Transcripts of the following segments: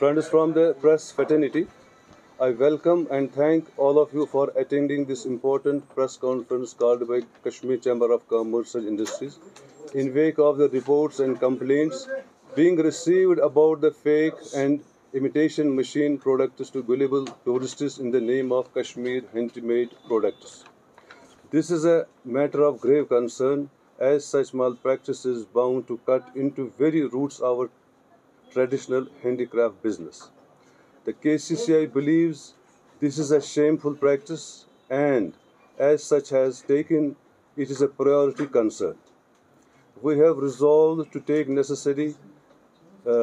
Friends from the press fraternity, I welcome and thank all of you for attending this important press conference called by Kashmir Chamber of Commerce and Industries in wake of the reports and complaints being received about the fake and imitation machine products to gullible tourists in the name of Kashmir handmade products. This is a matter of grave concern as such malpractice is bound to cut into very roots of our traditional handicraft business. The KCCI believes this is a shameful practice and, as such, has taken it as a priority concern. We have resolved to take necessary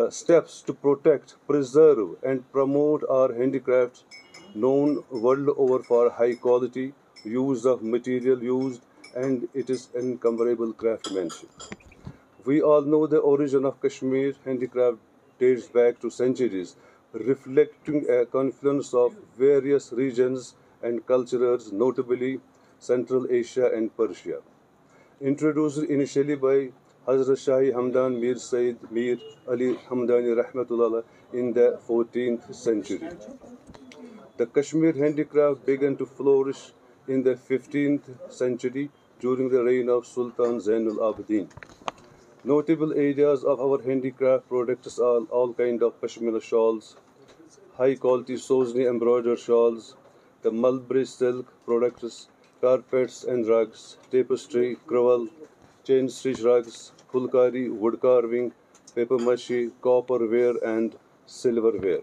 steps to protect, preserve, and promote our handicrafts known world over for high quality, use of material used, and it is incomparable craftsmanship. We all know the origin of Kashmir handicraft dates back to centuries, reflecting a confluence of various regions and cultures, notably Central Asia and Persia. Introduced initially by Hazrat Shahi Hamdan Mir Said Mir Ali Hamdani Rahmatullah in the 14th century. The Kashmir handicraft began to flourish in the 15th century during the reign of Sultan Zainul Abidin. Notable areas of our handicraft products are all kind of Pashmina shawls, high quality Sozni embroidered shawls, the mulberry silk products, carpets and rugs, tapestry, crewel, chain stitch rugs, fulkari, wood carving, paper mache, copperware and silverware.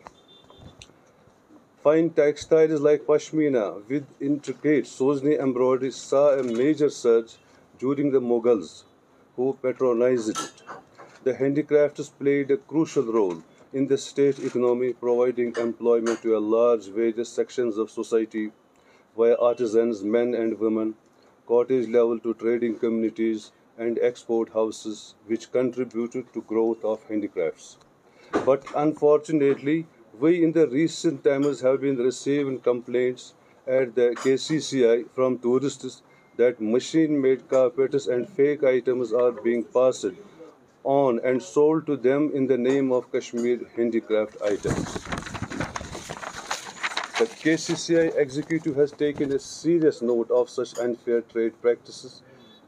Fine textiles like Pashmina with intricate Sozni embroidery saw a major surge during the Mughals, who patronized it. The handicrafts played a crucial role in the state economy, providing employment to a large various sections of society via artisans, men and women, cottage level to trading communities and export houses, which contributed to growth of handicrafts. But unfortunately, we in the recent times have been receiving complaints at the KCCI from tourists that machine-made carpets and fake items are being passed on and sold to them in the name of Kashmir handicraft items. The KCCI executive has taken a serious note of such unfair trade practices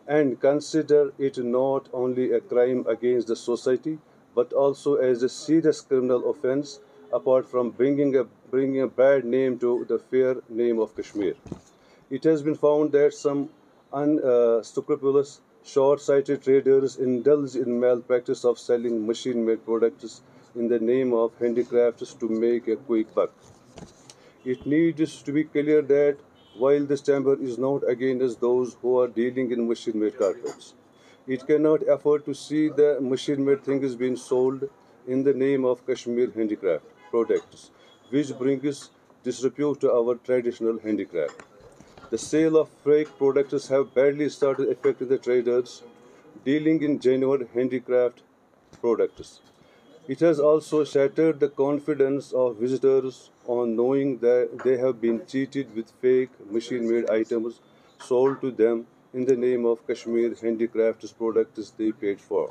and consider it not only a crime against the society but also as a serious criminal offense apart from bringing a bad name to the fair name of Kashmir. It has been found that some unscrupulous, short-sighted traders indulge in malpractice of selling machine-made products in the name of handicrafts to make a quick buck. It needs to be clear that while this chamber is not against those who are dealing in machine-made carpets, it cannot afford to see the machine-made things being sold in the name of Kashmir handicraft products, which brings disrepute to our traditional handicraft. The sale of fake products have badly started affecting the traders dealing in genuine handicraft products. It has also shattered the confidence of visitors on knowing that they have been cheated with fake machine-made items sold to them in the name of Kashmir handicrafts products they paid for.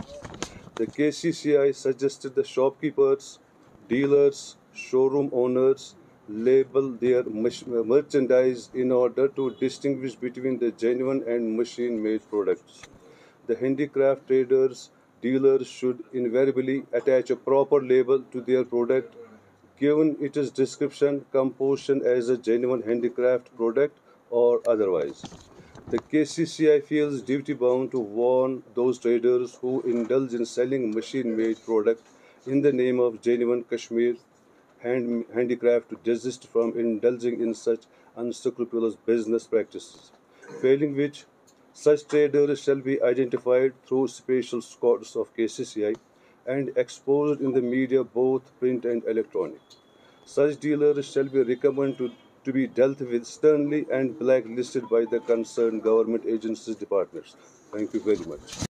The KCCI suggested the shopkeepers, dealers, showroom owners label their merchandise in order to distinguish between the genuine and machine-made products. The handicraft traders, dealers should invariably attach a proper label to their product, given its description, composition as a genuine handicraft product or otherwise. The KCCI feels duty-bound to warn those traders who indulge in selling machine-made products in the name of genuine Kashmir handicraft to desist from indulging in such unscrupulous business practices, failing which such traders shall be identified through special squads of KCCI and exposed in the media both print and electronic. Such dealers shall be recommended to be dealt with sternly and blacklisted by the concerned government agencies departments. Thank you very much.